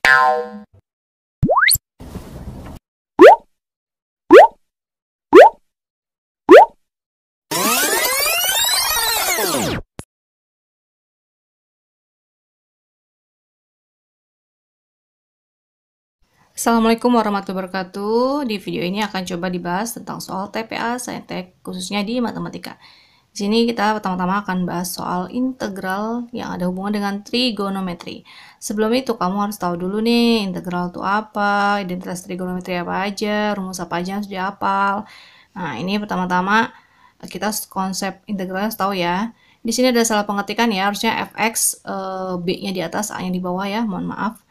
Assalamualaikum warahmatullahi wabarakatuh. Di video ini akan coba dibahas tentang soal TPA Saintek khususnya di matematika. Di sini kita pertama-tama akan bahas soal integral yang ada hubungan dengan trigonometri. Sebelum itu kamu harus tahu dulu nih integral itu apa, identitas trigonometri apa aja, rumus apa aja yang harus dihafal. Nah, ini pertama-tama kita konsep integralnya harus tahu ya. Di sini ada salah pengetikan ya, harusnya fx b-nya di atas, a-nya di bawah ya, mohon maaf.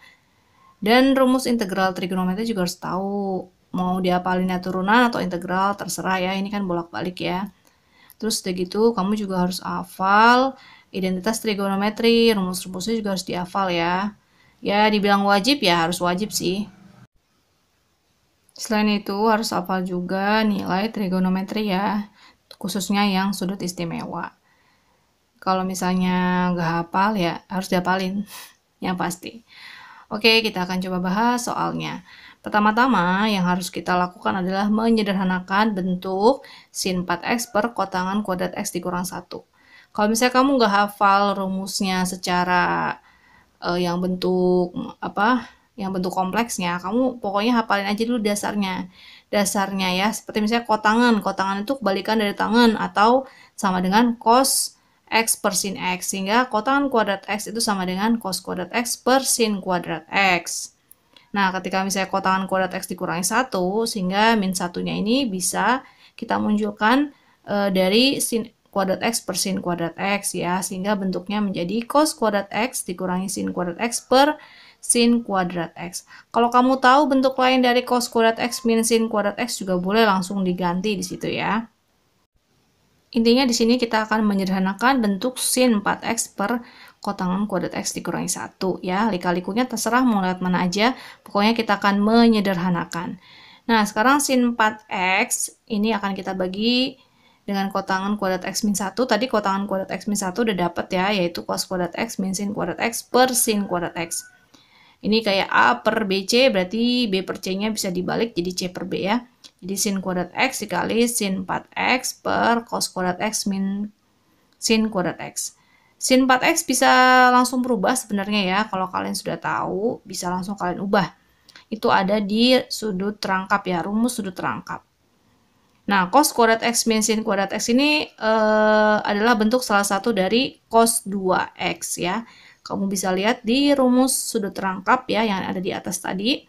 Dan rumus integral trigonometri juga harus tahu. Mau diapalinnya turunan atau integral, terserah ya. Ini kan bolak-balik ya. Terus udah gitu, kamu juga harus hafal identitas trigonometri. Rumus-rumusnya juga harus dihafal ya. Ya, dibilang wajib ya harus wajib sih. Selain itu, harus hafal juga nilai trigonometri ya. Khususnya yang sudut istimewa. Kalau misalnya nggak hafal ya harus dihafalin. Yang pasti. Oke, kita akan coba bahas soalnya. Pertama-tama yang harus kita lakukan adalah menyederhanakan bentuk sin 4x per kotangan kuadrat x dikurang 1. Kalau misalnya kamu nggak hafal rumusnya secara yang bentuk yang bentuk kompleksnya, kamu pokoknya hafalin aja dulu dasarnya. Dasarnya ya, seperti misalnya kotangan. Kotangan itu kebalikan dari tangan atau sama dengan cos x per sin x, sehingga kotangan kuadrat x itu sama dengan cos kuadrat x per sin kuadrat x. Nah, ketika misalnya kotangan kuadrat x dikurangi 1, sehingga min satunya ini bisa kita munculkan dari sin kuadrat x per sin kuadrat x ya, sehingga bentuknya menjadi cos kuadrat x dikurangi sin kuadrat x per sin kuadrat x. Kalau kamu tahu bentuk lain dari cos kuadrat x min sin kuadrat x juga boleh langsung diganti di situ ya. Intinya di sini kita akan menyederhanakan bentuk sin 4x per kotangan kuadrat x dikurangi 1 ya. Lika-likunya terserah mau lihat mana aja, pokoknya kita akan menyederhanakan. Nah, sekarang sin 4x ini akan kita bagi dengan kotangan kuadrat x min 1. Tadi kotangan kuadrat x min 1 udah dapat ya, yaitu cos kuadrat x min sin kuadrat x per sin kuadrat x. Ini kayak A per BC, berarti B per C-nya bisa dibalik jadi C per B ya. Jadi sin kuadrat x dikali sin 4x per cos kuadrat x min sin kuadrat x. Sin 4x bisa langsung berubah sebenarnya ya. Kalau kalian sudah tahu, bisa langsung kalian ubah. Itu ada di sudut terangkap ya, rumus sudut terangkap. Nah, cos kuadrat x min sin kuadrat x ini adalah bentuk salah satu dari cos 2x ya. Kamu bisa lihat di rumus sudut terangkap ya, yang ada di atas tadi.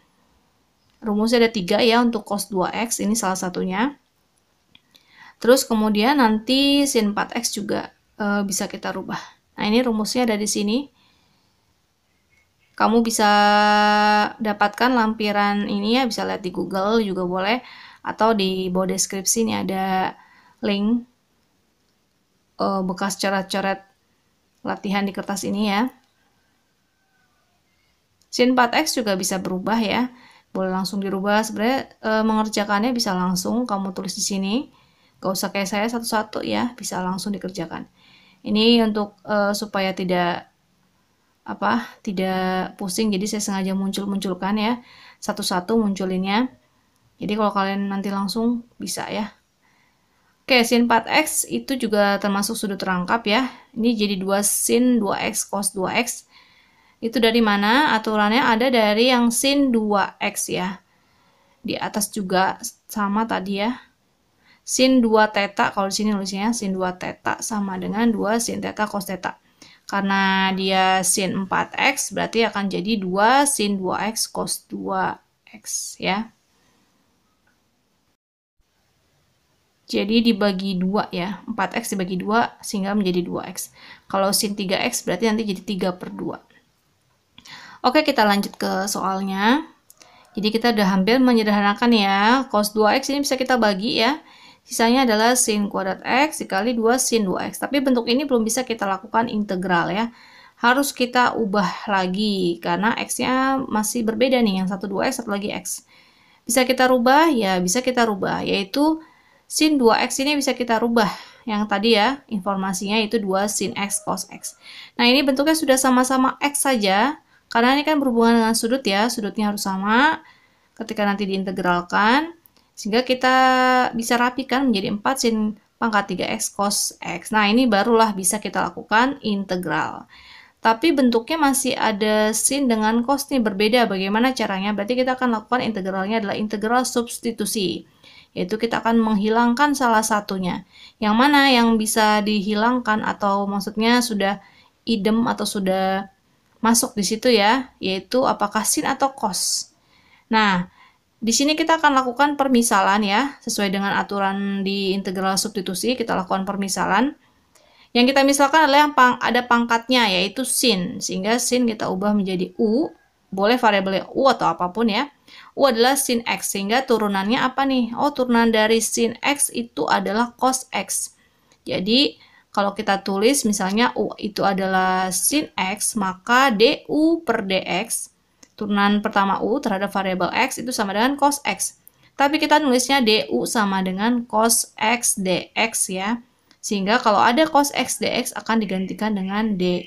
Rumusnya ada 3 ya untuk cos 2x, ini salah satunya. Terus kemudian nanti sin 4x juga bisa kita rubah. Nah, ini rumusnya ada di sini. Kamu bisa dapatkan lampiran ini ya, bisa lihat di Google juga boleh. Atau di bawah deskripsi ini ada link bekas coret-coret latihan di kertas ini ya. Sin 4x juga bisa berubah ya. Boleh langsung dirubah. Sebenarnya mengerjakannya bisa langsung kamu tulis di sini. Gak usah kayak saya satu-satu ya, bisa langsung dikerjakan. Ini untuk supaya tidak pusing, jadi saya sengaja munculkan ya. Satu-satu munculinnya. Jadi kalau kalian nanti langsung bisa ya. Oke, sin 4x itu juga termasuk sudut terangkap ya. Ini jadi 2 sin 2x cos 2x. Itu dari mana? Aturannya ada dari yang sin 2x ya. Di atas juga sama tadi ya. Sin 2 theta, kalau di sini nulisnya sin 2 theta sama dengan 2 sin theta cos theta. Karena dia sin 4x, berarti akan jadi 2 sin 2x cos 2x ya. Jadi dibagi 2 ya. 4x dibagi 2 sehingga menjadi 2x. Kalau sin 3x berarti nanti jadi 3 per 2. Oke, kita lanjut ke soalnya. Jadi kita udah hampir menyederhanakan ya. Cos 2x ini bisa kita bagi ya. Sisanya adalah sin kuadrat x dikali 2 sin 2x. Tapi bentuk ini belum bisa kita lakukan integral ya. Harus kita ubah lagi karena x-nya masih berbeda nih. Yang satu 2x, satu lagi x. Bisa kita rubah? Ya, bisa kita rubah. Yaitu sin 2x ini bisa kita rubah. Yang tadi ya, informasinya itu 2 sin x cos x. Nah, ini bentuknya sudah sama-sama x saja. Karena ini kan berhubungan dengan sudut ya, sudutnya harus sama ketika nanti diintegralkan. Sehingga kita bisa rapikan menjadi 4 sin pangkat 3x cos x. Nah, ini barulah bisa kita lakukan integral. Tapi bentuknya masih ada sin dengan cos nih, berbeda. Bagaimana caranya? Berarti kita akan lakukan integralnya adalah integral substitusi. Yaitu kita akan menghilangkan salah satunya. Yang mana yang bisa dihilangkan atau maksudnya sudah idem atau sudah masuk di situ ya, yaitu apakah sin atau cos. Nah, di sini kita akan lakukan permisalan ya, sesuai dengan aturan di integral substitusi, kita lakukan permisalan. Yang kita misalkan adalah yang ada pangkatnya, yaitu sin. Sehingga sin kita ubah menjadi u, boleh variabelnya u atau apapun ya. U adalah sin x, sehingga turunannya apa nih? Oh, turunan dari sin x itu adalah cos x. Jadi, kalau kita tulis misalnya u itu adalah sin x, maka du per dx, turunan pertama u terhadap variabel x itu sama dengan cos x. Tapi kita nulisnya du sama dengan cos x dx ya. Sehingga kalau ada cos x dx akan digantikan dengan du.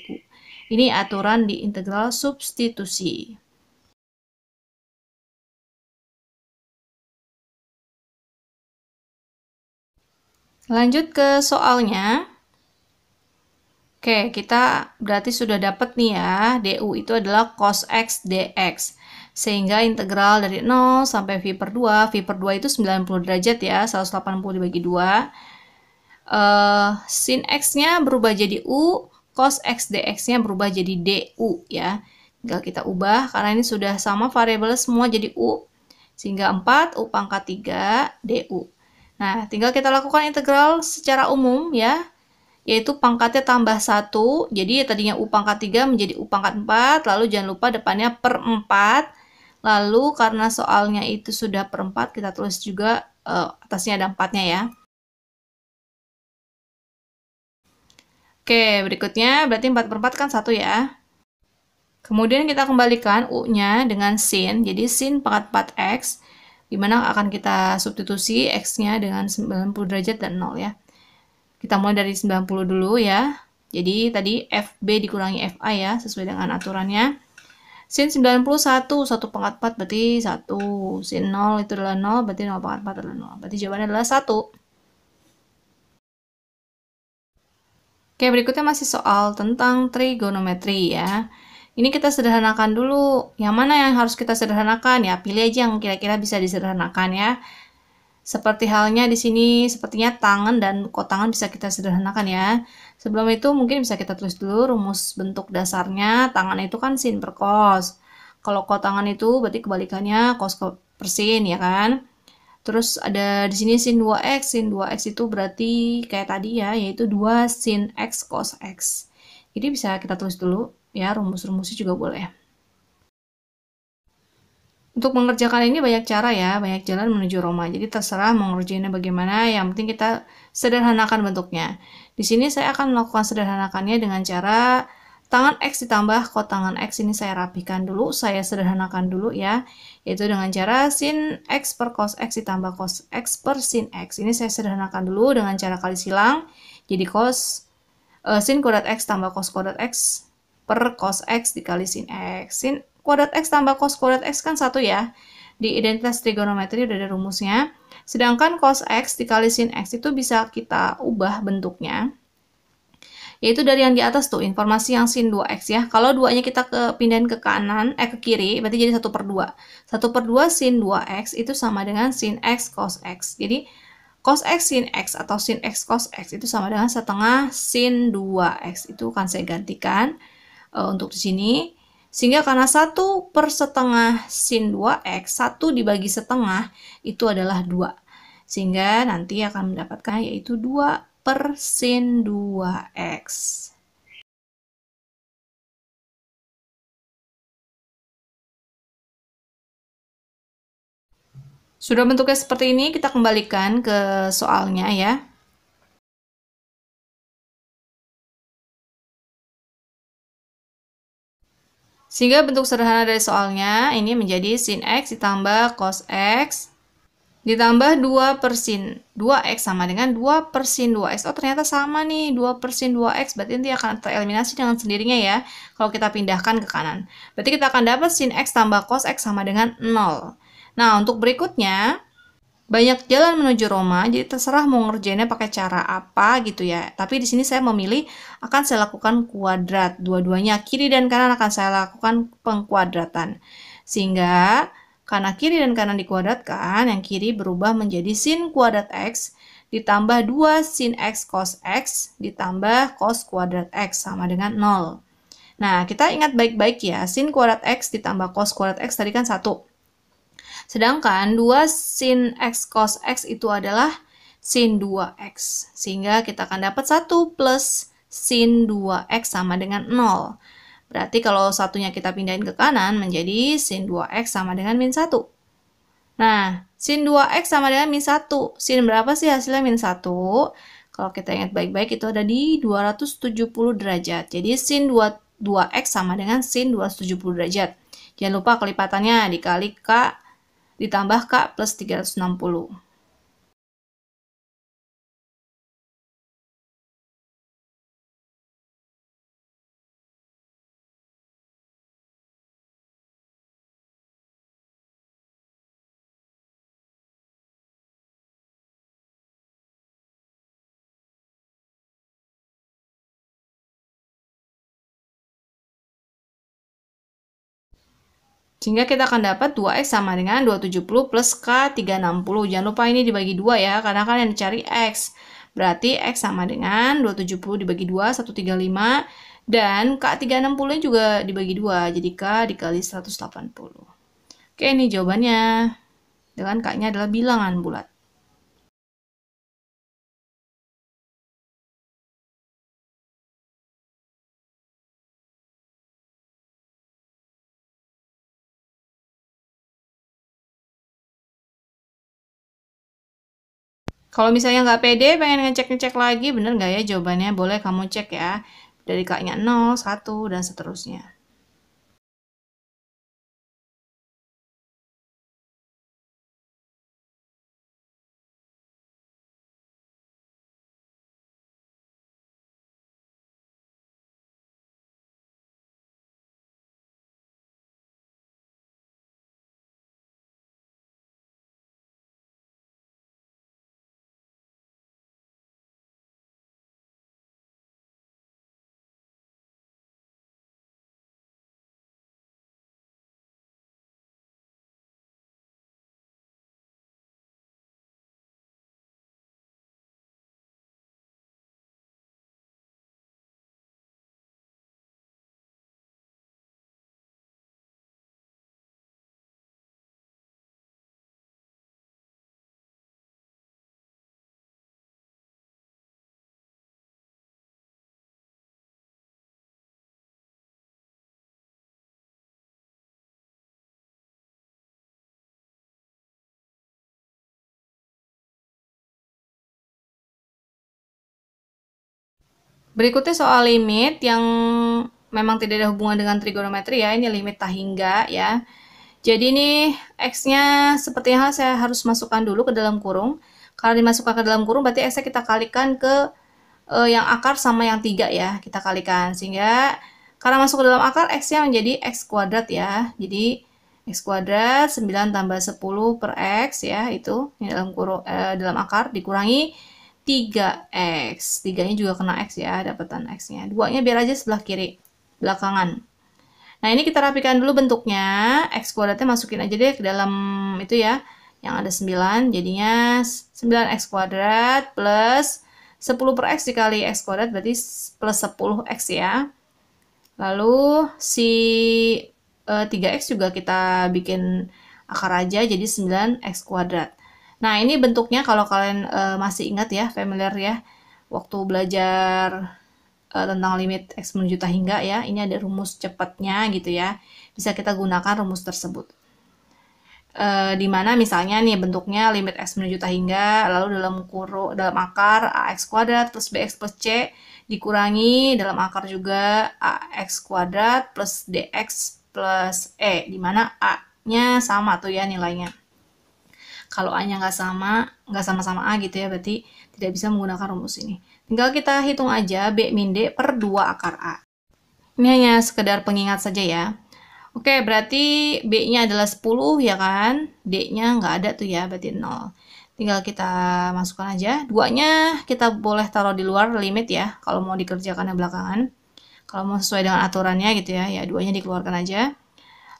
Ini aturan di integral substitusi. Lanjut ke soalnya. Oke, kita berarti sudah dapat nih ya, du itu adalah cos x dx. Sehingga integral dari 0 sampai v per 2 itu 90 derajat ya, 180 dibagi 2. Sin x-nya berubah jadi u, cos x dx-nya berubah jadi du ya. Tinggal kita ubah, karena ini sudah sama variabel semua jadi u. Sehingga 4 u pangkat 3 du. Nah, tinggal kita lakukan integral secara umum ya, yaitu pangkatnya tambah 1. Jadi tadinya u pangkat 3 menjadi u pangkat 4, lalu jangan lupa depannya per 4. Lalu karena soalnya itu sudah per 4, kita tulis juga atasnya ada 4-nya ya. Oke, berikutnya berarti 4 per 4 kan 1 ya. Kemudian kita kembalikan u-nya dengan sin, jadi sin pangkat 4x, dimana akan kita substitusi x-nya dengan 90 derajat dan 0 ya. Kita mulai dari 90 dulu ya. Jadi tadi FB dikurangi FA ya, sesuai dengan aturannya. Sin 91, 1 pangkat 4 berarti 1. Sin 0 itu adalah 0, berarti 0 pangkat 4 adalah 0. Berarti jawabannya adalah 1. Oke, berikutnya masih soal tentang trigonometri ya. Ini kita sederhanakan dulu. Yang mana yang harus kita sederhanakan? Ya, pilih aja yang kira-kira bisa disederhanakan ya. Seperti halnya di sini, sepertinya tangan dan kotangan bisa kita sederhanakan ya. Sebelum itu mungkin bisa kita tulis dulu rumus bentuk dasarnya. Tangan itu kan sin per cos. Kalau kotangan itu berarti kebalikannya cos per sin ya kan. Terus ada di sini sin 2x. Sin 2x itu berarti kayak tadi ya, yaitu 2 sin x cos x. Jadi bisa kita tulis dulu ya, rumus-rumusnya juga boleh. Untuk mengerjakan ini banyak cara ya, banyak jalan menuju Roma. Jadi terserah mau ngerjainnya bagaimana, yang penting kita sederhanakan bentuknya. Di sini saya akan melakukan sederhanakannya dengan cara tangan X ditambah kotangan X, ini saya rapikan dulu, saya sederhanakan dulu ya. Yaitu dengan cara sin X per cos X ditambah cos X per sin X. Ini saya sederhanakan dulu dengan cara kali silang. Jadi sin kuadrat X tambah cos kuadrat X per cos X dikali sin X. Sin kuadrat X tambah cos kuadrat X kan 1 ya. Di identitas trigonometri udah ada rumusnya. Sedangkan cos X dikali sin X itu bisa kita ubah bentuknya. Yaitu dari yang di atas tuh, informasi yang sin 2x ya. Kalau 2-nya kita pindahin ke kanan, ke kiri, berarti jadi 1 per 2. 1 per 2 sin 2x itu sama dengan sin x cos x. Jadi, cos x sin x atau sin x cos x itu sama dengan setengah sin 2x. Itu akan saya gantikan untuk di sini. Sehingga karena 1 per setengah sin 2x, 1 dibagi setengah itu adalah 2. Sehingga nanti akan mendapatkan yaitu 2 per sin 2x. Sudah bentuknya seperti ini, kita kembalikan ke soalnya ya. Sehingga bentuk sederhana dari soalnya ini menjadi sin x ditambah cos x ditambah 2 per sin 2x sama dengan 2 per sin 2x. Oh, ternyata sama nih, 2 per sin 2x, berarti nanti akan tereliminasi dengan sendirinya ya, kalau kita pindahkan ke kanan. Berarti kita akan dapat sin x tambah cos x sama dengan 0. Nah, untuk berikutnya, banyak jalan menuju Roma, jadi terserah mau ngerjainnya pakai cara apa gitu ya. Tapi di sini saya memilih akan saya lakukan kuadrat. Dua-duanya kiri dan kanan akan saya lakukan pengkuadratan. Sehingga karena kiri dan kanan dikuadratkan, yang kiri berubah menjadi sin kuadrat x ditambah 2 sin x cos x ditambah cos kuadrat x sama dengan 0. Nah, kita ingat baik-baik ya, sin kuadrat x ditambah cos kuadrat x tadi kan 1. Sedangkan 2 sin x cos x itu adalah sin 2x. Sehingga kita akan dapat 1 plus sin 2x sama dengan 0. Berarti kalau satunya kita pindahin ke kanan menjadi sin 2x sama dengan min 1. Nah, sin 2x sama dengan min 1. Sin berapa sih hasilnya min 1? Kalau kita ingat baik-baik itu ada di 270 derajat. Jadi sin 2x sama dengan sin 270 derajat. Jangan lupa kelipatannya dikali K ditambah K plus 360. Sehingga kita akan dapat 2x sama dengan 270 plus K 360. Jangan lupa ini dibagi 2 ya, karena kan yang dicari X. Berarti X sama dengan 270 dibagi 2, 135. Dan K 360 juga dibagi 2, jadi K dikali 180. Oke, ini jawabannya. Dengan K-nya adalah bilangan bulat. Kalau misalnya nggak pede, pengen ngecek-ngecek lagi, bener nggak ya jawabannya? Boleh kamu cek ya. Dari K-nya 0, 1, dan seterusnya. Berikutnya soal limit yang memang tidak ada hubungan dengan trigonometri ya. Ini limit tak hingga ya. Jadi ini X-nya sepertinya saya harus masukkan dulu ke dalam kurung. Karena dimasukkan ke dalam kurung berarti X-nya kita kalikan ke yang akar sama yang 3 ya. Kita kalikan. Sehingga karena masuk ke dalam akar X-nya menjadi X kuadrat ya. Jadi X kuadrat 9 tambah 10 per X ya. Itu dalam kurung dalam akar dikurangi 3x. 3-nya juga kena X ya, dapatan X-nya. 2-nya biar aja sebelah kiri, belakangan. Nah, ini kita rapikan dulu bentuknya. X kuadratnya masukin aja deh ke dalam itu ya, yang ada 9. Jadinya 9x kuadrat plus 10 per X dikali X kuadrat, berarti plus 10x ya. Lalu si 3x juga kita bikin akar aja, jadi 9x kuadrat. Nah, ini bentuknya kalau kalian masih ingat ya, familiar ya, waktu belajar tentang limit X menuju tak hingga ya, ini ada rumus cepatnya gitu ya, bisa kita gunakan rumus tersebut. Dimana misalnya nih bentuknya limit X menuju tak hingga, lalu dalam akar AX kuadrat plus BX plus C dikurangi dalam akar juga AX kuadrat plus DX plus E, dimana A-nya sama tuh ya nilainya. Kalau A-nya nggak sama-sama A gitu ya, berarti tidak bisa menggunakan rumus ini. Tinggal kita hitung aja B min D per 2 akar A. Ini hanya sekedar pengingat saja ya. Oke, berarti B-nya adalah 10 ya kan? D-nya nggak ada tuh ya, berarti 0. Tinggal kita masukkan aja. 2-nya kita boleh taruh di luar limit ya, kalau mau dikerjakannya belakangan. Kalau mau sesuai dengan aturannya gitu ya, ya 2-nya dikeluarkan aja.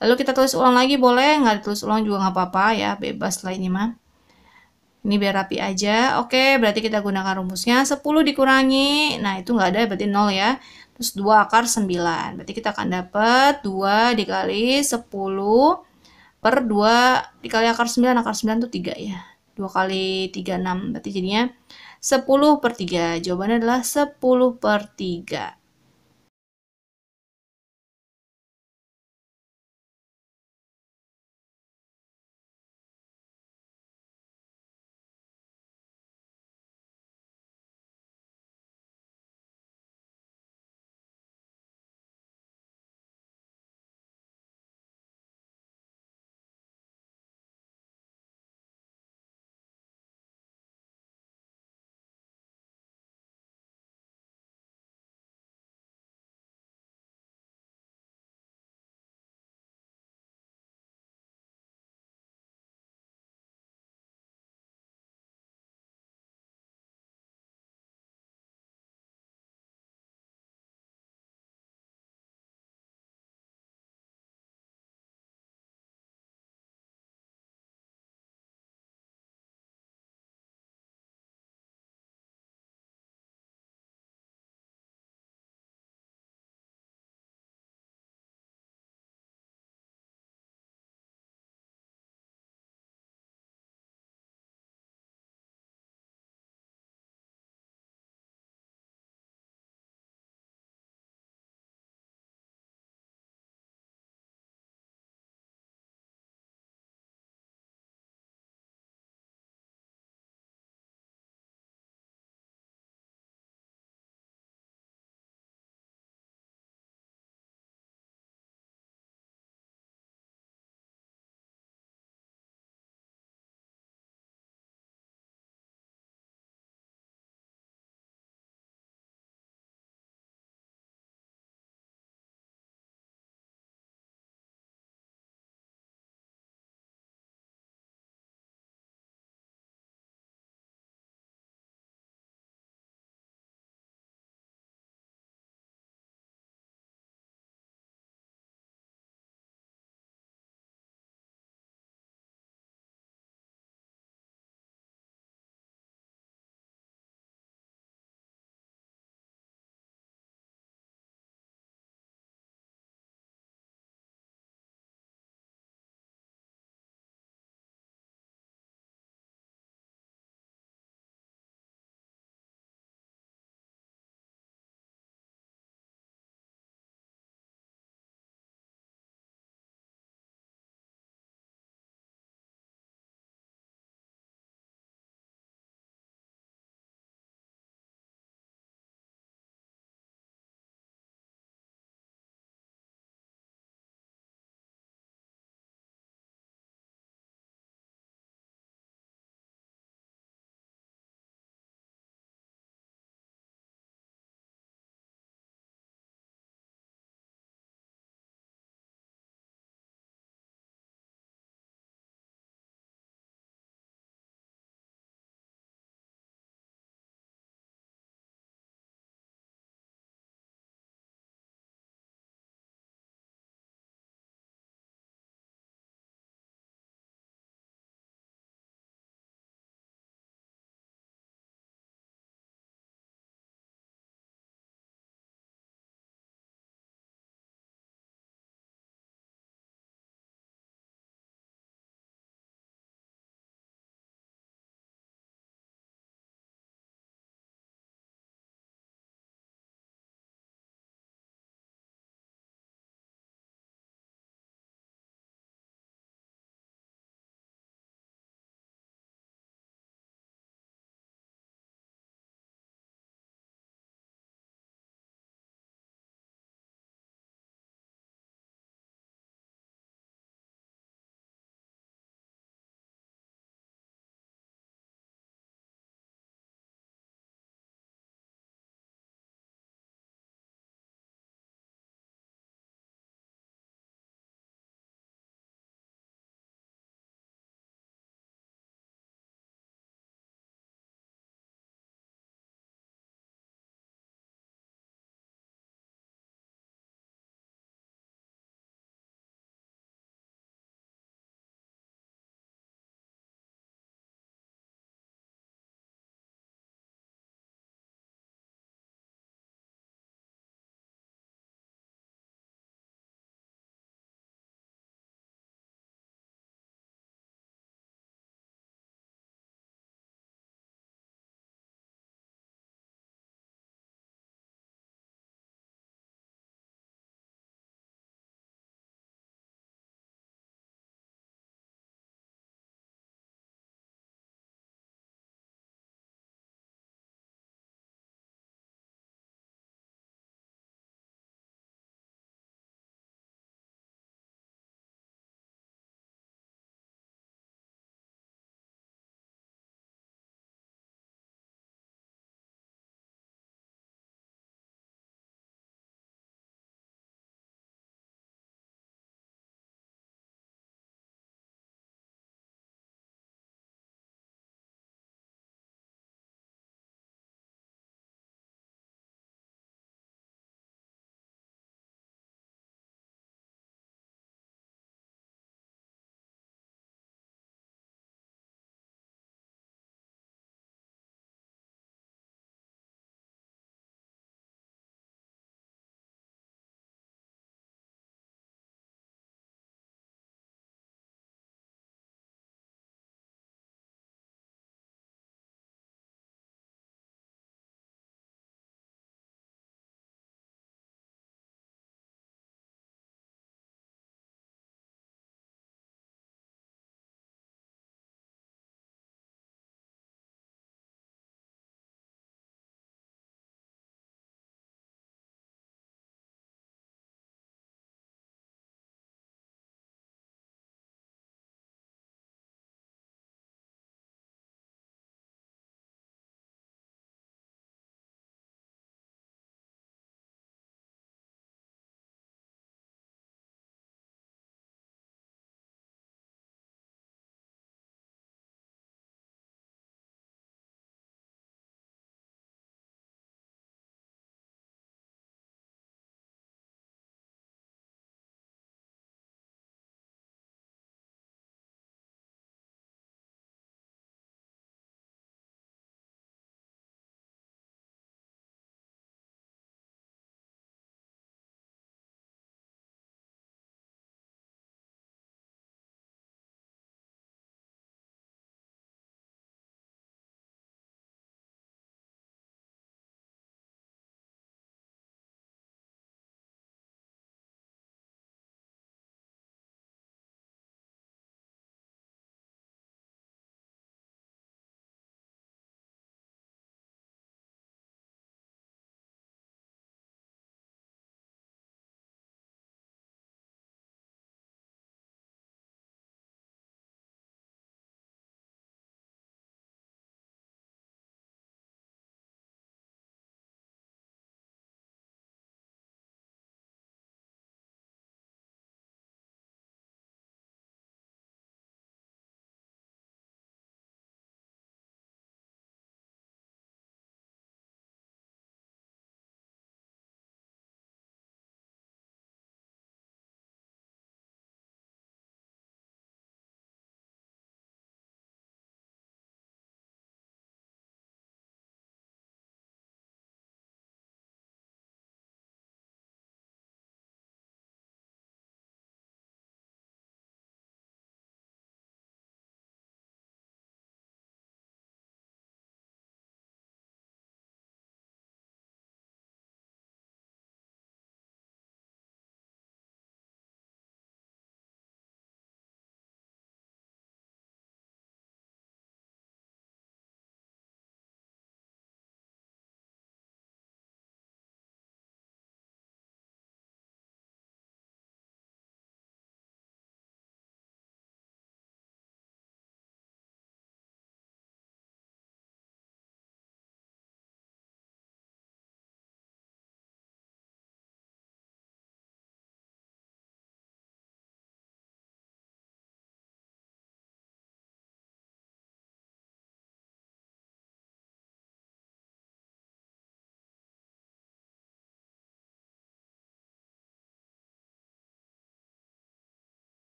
Lalu kita tulis ulang lagi boleh, nggak ditulis ulang juga nggak apa-apa ya, bebas lah ini mah. Ini biar rapi aja. Oke, berarti kita gunakan rumusnya 10 dikurangi. Nah, itu nggak ada, berarti 0 ya. Terus 2 akar 9. Berarti kita akan dapat 2 dikali 10 per 2 dikali akar 9. Akar 9 itu 3 ya. 2 kali 3, 6. Berarti jadinya 10 per 3. Jawabannya adalah 10 per 3.